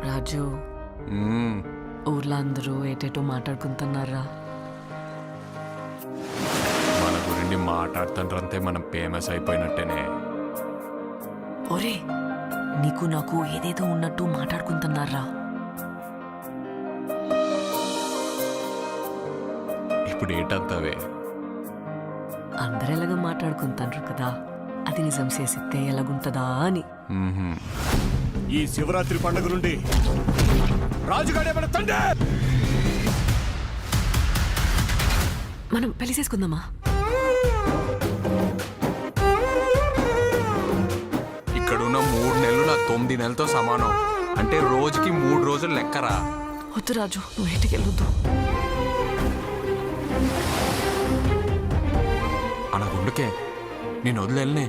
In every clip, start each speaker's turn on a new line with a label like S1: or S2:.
S1: రాజు ఊర్లో అందరూ ఏటేటో మాట్లాడుకుంటున్నారా?
S2: మన గురించి మాట్లాడుతుంటే మనం ఫేమస్ అయిపోయినట్టేనే.
S1: ఒరే, నీకు నాకు ఏదేదో ఉన్నట్టు మాట్లాడుకుంటున్నారా?
S2: ఇప్పుడు ఏటంతవే?
S1: అందరు ఎలాగ మాట్లాడుకుంటారు కదా, అది నిజం చేసిస్తే ఎలాగుంటదా అని.
S3: ఈ శివరాత్రి పండుగ నుండి రాజుగాడే మన తండ్రి.
S1: మనం పెళ్లి చేసుకుందామా?
S2: ఇక్కడున్న 3 నెలలు నా 9 నెలలతో సమానం. అంటే రోజుకి 3 రోజులు లెక్కరా.
S1: వద్దు రాజు, నువ్వు ఇంటికి వెళ్ళొద్దు.
S2: అన గుండుకే నేను వదిలేనే.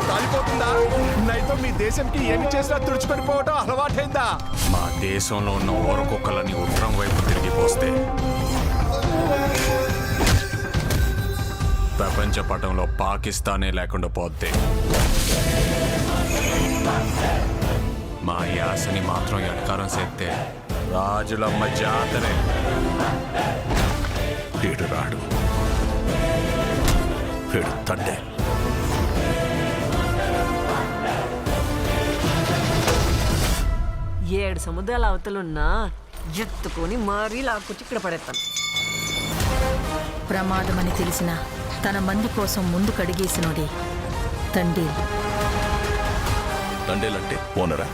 S3: కాలిపోతుందా? నైతో మీ దేశంకి ఏమి చేసినా తుడుచుకొని పోవటం అలవాటైందా?
S2: మా దేశంలో ఉన్న ఓరకొక్కలని ఉత్తరం వైపు తిరిగిపోస్తే ప్రపంచ పటంలో పాకిస్తానే లేకుండా పోతే మా యాసని మాత్రం ఎడకారం చేస్తే రాజులమ్మ జాతరే. వీడు రాడు, వీడు తండ్రి.
S1: ఏడు సముద్రాల అవతలున్నా ఎత్తుకొని మరీ లాక్కొచ్చి ఇక్కడ పడేస్తాను.
S4: ప్రమాదమని తెలిసిన తన మంది కోసం ముందు కడిగేసినోడే తండ్రి.
S3: తండేలంటే ఓనరా?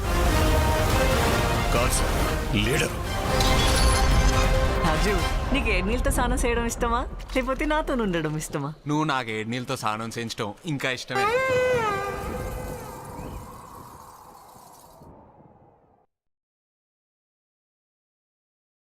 S3: కాదు సార్, లీడర్.
S1: రాజు, నీకు ఏడు నీళ్ళతో స్నానం చేయడం ఇష్టమా, లేకపోతే నాతో ఉండడం ఇష్టమా?
S2: నువ్వు నాకు 7 నీళ్ళతో స్నానం చేయించడం ఇంకా ఇష్టమే.